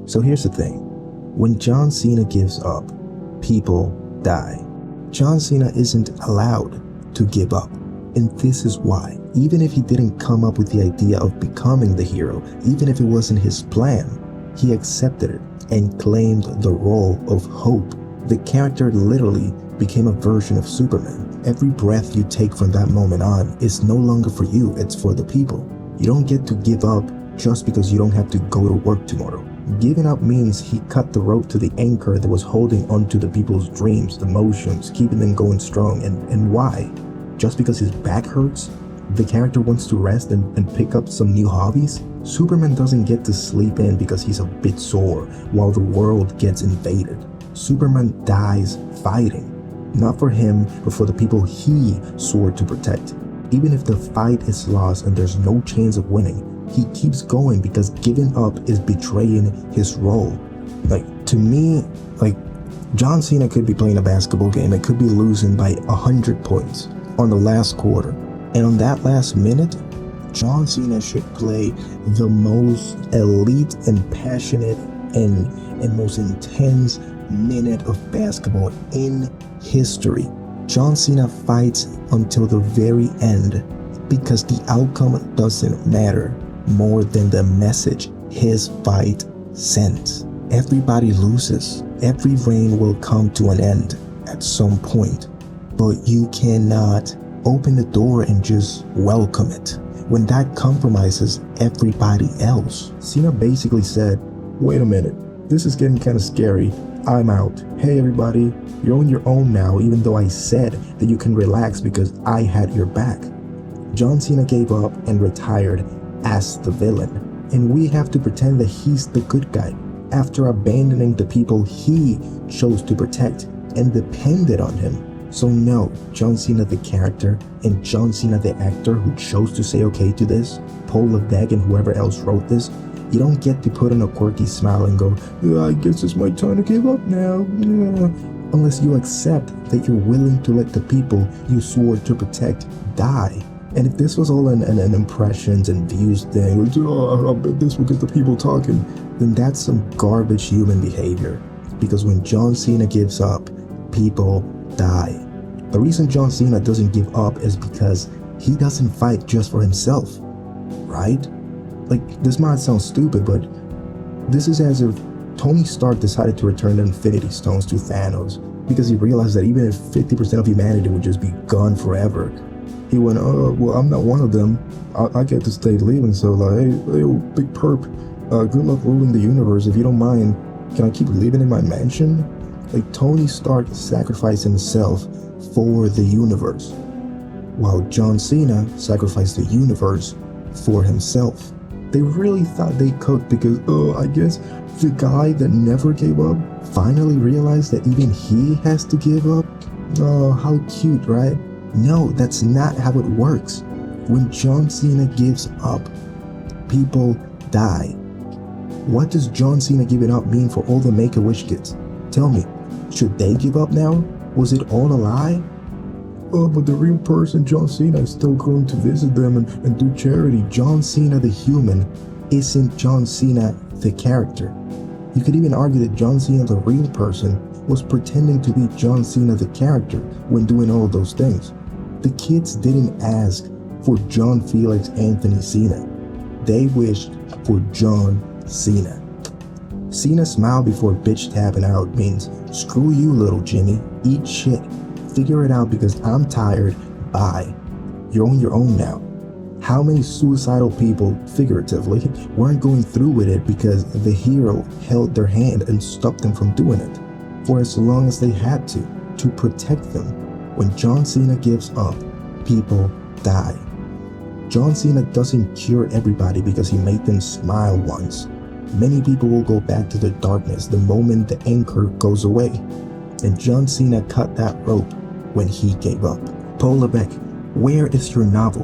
So here's the thing. When John Cena gives up, people die. John Cena isn't allowed to give up. And this is why. Even if he didn't come up with the idea of becoming the hero, even if it wasn't his plan, he accepted it and claimed the role of hope. The character literally became a version of Superman. Every breath you take from that moment on is no longer for you, it's for the people. You don't get to give up just because you don't have to go to work tomorrow. Giving up means he cut the rope to the anchor that was holding onto the people's dreams, emotions, keeping them going strong. And why? Just because his back hurts? The character wants to rest and pick up some new hobbies? Superman doesn't get to sleep in because he's a bit sore while the world gets invaded. Superman dies fighting. Not for him, but for the people he swore to protect. Even if the fight is lost and there's no chance of winning, he keeps going because giving up is betraying his role. To me, John Cena could be playing a basketball game and could be losing by 100 points on the last quarter. And on that last minute, John Cena should play the most elite and passionate and most intense minute of basketball in history. John Cena fights until the very end because the outcome doesn't matter more than the message his fight sends. Everybody loses. Every reign will come to an end at some point, but you cannot open the door and just welcome it when that compromises everybody else. Cena basically said, wait a minute, this is getting kind of scary. I'm out. Hey everybody, you're on your own now, even though I said that you can relax because I had your back. John Cena gave up and retired as the villain, and we have to pretend that he's the good guy after abandoning the people he chose to protect and depended on him. So no, John Cena the character and John Cena the actor who chose to say okay to this, Paul Levesque and whoever else wrote this, you don't get to put on a quirky smile and go, I guess it's my time to give up now, unless you accept that you're willing to let the people you swore to protect die. And if this was all an impressions and views thing, I bet this will get the people talking, then that's some garbage human behavior. Because when John Cena gives up, people die. The reason John Cena doesn't give up is because he doesn't fight just for himself, right? This might sound stupid, but this is as if Tony Stark decided to return the Infinity Stones to Thanos because he realized that even if 50% of humanity would just be gone forever, he went, well, I'm not one of them. I get to stay living, so hey, big perp, good luck ruling the universe. If you don't mind, can I keep living in my mansion? Tony Stark sacrificed himself for the universe, while John Cena sacrificed the universe for himself. They really thought they could because, I guess the guy that never gave up finally realized that even he has to give up. Oh, how cute, right? No, that's not how it works. When John Cena gives up, people die. What does John Cena giving up mean for all the Make-A-Wish kids? Tell me, should they give up now? Was it all a lie? Oh, but the real person, John Cena, is still going to visit them and do charity. John Cena the human isn't John Cena the character. You could even argue that John Cena the real person was pretending to be John Cena the character when doing all of those things. The kids didn't ask for John Felix Anthony Cena. They wished for John Cena. Cena smile before bitch tapping out means, screw you little Jimmy, eat shit. Figure it out because I'm tired, bye. You're on your own now. How many suicidal people, figuratively, weren't going through with it because the hero held their hand and stopped them from doing it for as long as they had to protect them. When John Cena gives up, people die. John Cena doesn't cure everybody because he made them smile once. Many people will go back to the darkness the moment the anchor goes away. And John Cena cut that rope when he gave up. Paul Levesque, where is your novel?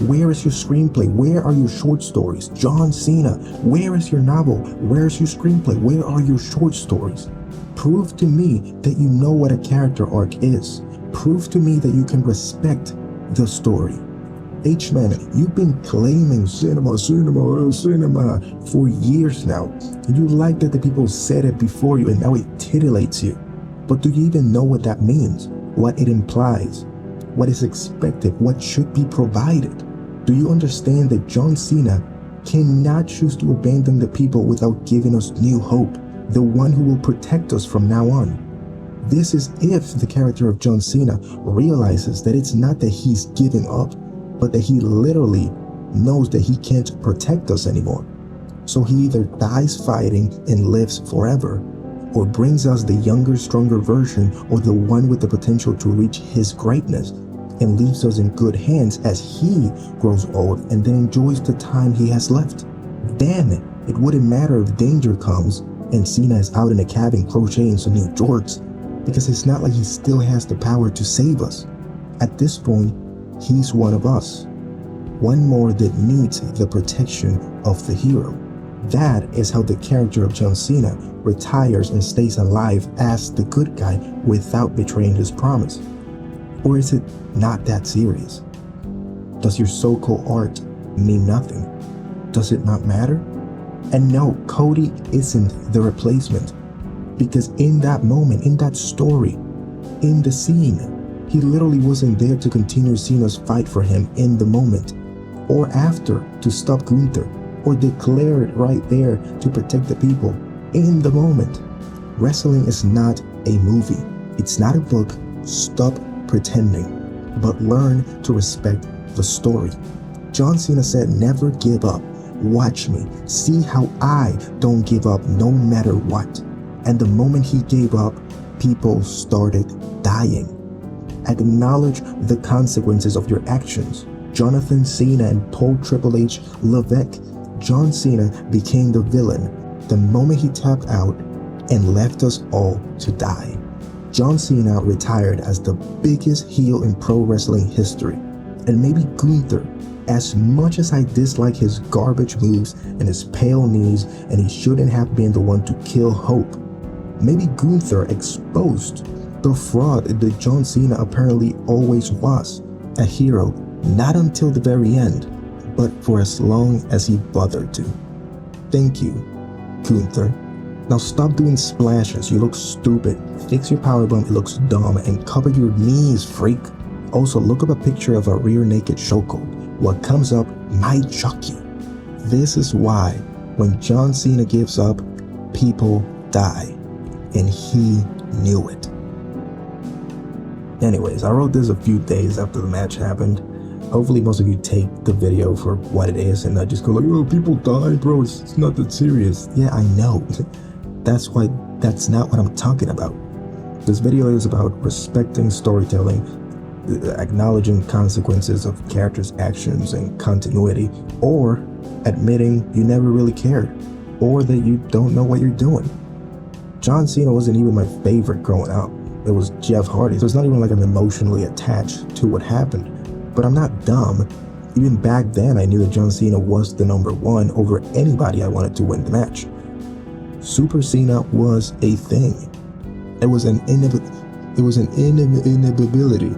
Where is your screenplay? Where are your short stories? John Cena, where is your novel? Where is your screenplay? Where are your short stories? Prove to me that you know what a character arc is. Prove to me that you can respect the story. H-Man, you've been claiming cinema for years now. You like that the people said it before you and now it titillates you. But do you even know what that means? What it implies? What is expected? What should be provided? Do you understand that John Cena cannot choose to abandon the people without giving us new hope, the one who will protect us from now on? This is if the character of John Cena realizes that it's not that he's giving up, but that he literally knows that he can't protect us anymore. So he either dies fighting and lives forever, or brings us the younger, stronger version, or the one with the potential to reach his greatness, and leaves us in good hands as he grows old and then enjoys the time he has left. Then it wouldn't matter if danger comes and Cena is out in a cabin crocheting some new jorts, because it's not like he still has the power to save us. At this point, he's one of us, one more that needs the protection of the hero. That is how the character of John Cena retires and stays alive as the good guy without betraying his promise. Or is it not that serious? Does your so-called art mean nothing? Does it not matter? And no, Cody isn't the replacement, because in that moment, in that story, in the scene, he literally wasn't there to continue Cena's fight for him in the moment, or after to stop Gunther, or declare it right there to protect the people in the moment. Wrestling is not a movie. It's not a book. Stop pretending, but learn to respect the story. John Cena said, "Never give up. Watch me. See how I don't give up no matter what." And the moment he gave up, people started dying. Acknowledge the consequences of your actions. Jonathan Cena and Paul Triple H Levesque. John Cena became the villain the moment he tapped out and left us all to die. John Cena retired as the biggest heel in pro wrestling history. And maybe Gunther, as much as I dislike his garbage moves and his pale knees, and he shouldn't have been the one to kill Hope, maybe Gunther exposed the fraud that John Cena apparently always was. A hero, not until the very end, but for as long as he bothered to. Thank you, Gunther. Now stop doing splashes, you look stupid. Fix your powerbomb, it looks dumb, and cover your knees, freak. Also, look up a picture of a rear naked Shoko. What comes up might shock you. This is why when John Cena gives up, people die. And he knew it. Anyways, I wrote this a few days after the match happened. Hopefully most of you take the video for what it is and not just go like, "Oh, people died, bro, it's not that serious." Yeah, I know. That's not what I'm talking about. This video is about respecting storytelling, acknowledging consequences of characters' actions and continuity, or admitting you never really cared, or that you don't know what you're doing. John Cena wasn't even my favorite growing up. It was Jeff Hardy, so it's not even like I'm emotionally attached to what happened. But I'm not dumb. Even back then, I knew that John Cena was the number one over anybody I wanted to win the match. Super Cena was a thing. It was an inevitability.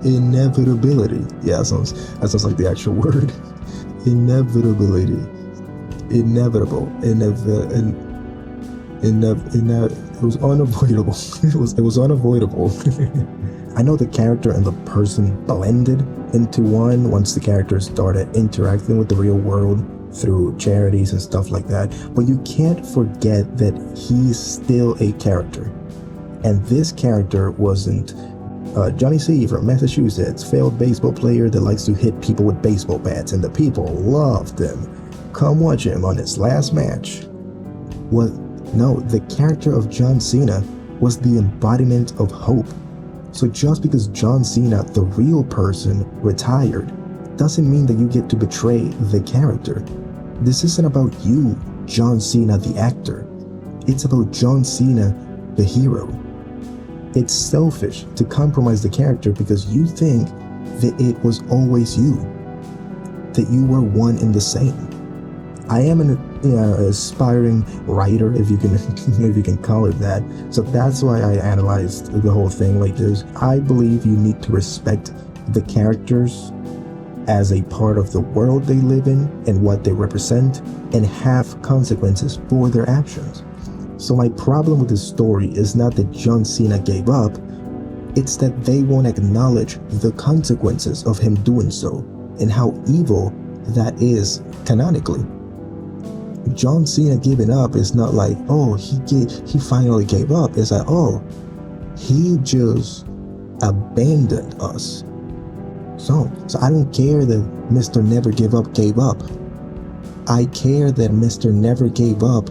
Inevitability. Yeah, that sounds like the actual word. Inevitability. Inevitable. It was unavoidable. it was unavoidable. I know the character and the person blended into one once the characters started interacting with the real world through charities and stuff like that, but you can't forget that he's still a character. And this character wasn't Johnny C from Massachusetts, failed baseball player that likes to hit people with baseball bats, and the people loved him. Come watch him on his last match. No, the character of John Cena was the embodiment of hope. So just because John Cena, the real person, retired, doesn't mean that you get to betray the character. This isn't about you, John Cena the actor. It's about John Cena the hero. It's selfish to compromise the character because you think that it was always you, that you were one and the same. I am an aspiring writer, if you can call it that. So that's why I analyzed the whole thing like this. I believe you need to respect the characters as a part of the world they live in and what they represent, and have consequences for their actions. So my problem with this story is not that John Cena gave up, it's that they won't acknowledge the consequences of him doing so and how evil that is canonically. John Cena giving up is not like, oh, he finally gave up. It's like, oh, he just abandoned us. So I don't care that Mr. Never Give Up gave up. I care that Mr. Never Gave Up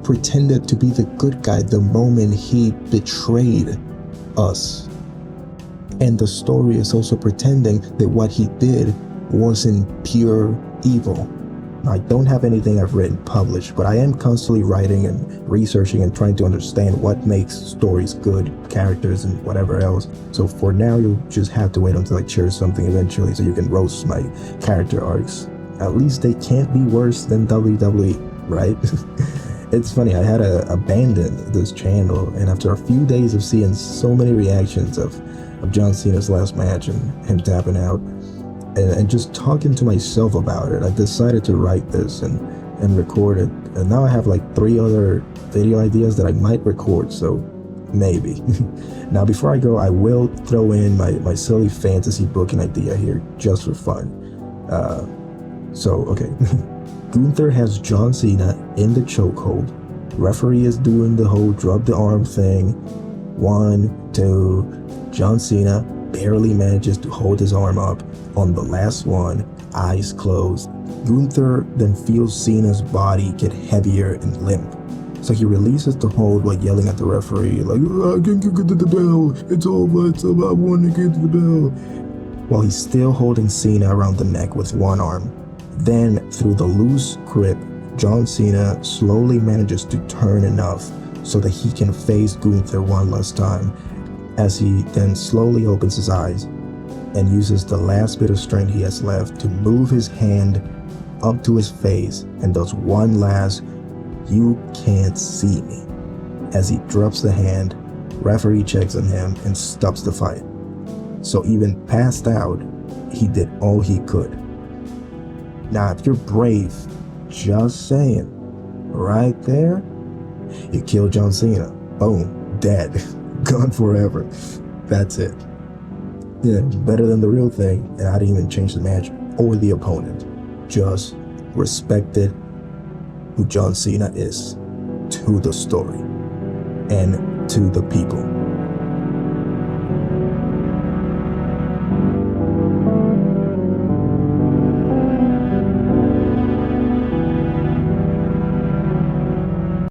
pretended to be the good guy the moment he betrayed us. And the story is also pretending that what he did wasn't pure evil. I don't have anything I've written published, but I am constantly writing and researching and trying to understand what makes stories good, characters, and whatever else. So for now, you'll just have to wait until I share something eventually so you can roast my character arcs. At least they can't be worse than WWE, right? It's funny, I had to abandon this channel, and after a few days of seeing so many reactions of John Cena's last match and him tapping out, and just talking to myself about it, I decided to write this and record it. And now I have like 3 other video ideas that I might record, so maybe. Now before I go, I will throw in my silly fantasy booking idea here just for fun. Okay. Gunther has John Cena in the chokehold. Referee is doing the whole drop the arm thing. 1, 2, John Cena barely manages to hold his arm up. On the last one, eyes closed, Gunther then feels Cena's body get heavier and limp. So he releases the hold while yelling at the referee, like, I can't get to the bell, it's over, I want to get to the bell. While he's still holding Cena around the neck with one arm. Then, through the loose grip, John Cena slowly manages to turn enough so that he can face Gunther one last time, as he then slowly opens his eyes and uses the last bit of strength he has left to move his hand up to his face and does one last "you can't see me" as he drops the hand. Referee checks on him and stops the fight. So even passed out, he did all he could. Now if you're brave, just saying, right there, you kill John Cena, boom, dead, gone forever. That's it. Yeah, better than the real thing, and I didn't even change the match or the opponent. Just respected who John Cena is to the story and to the people.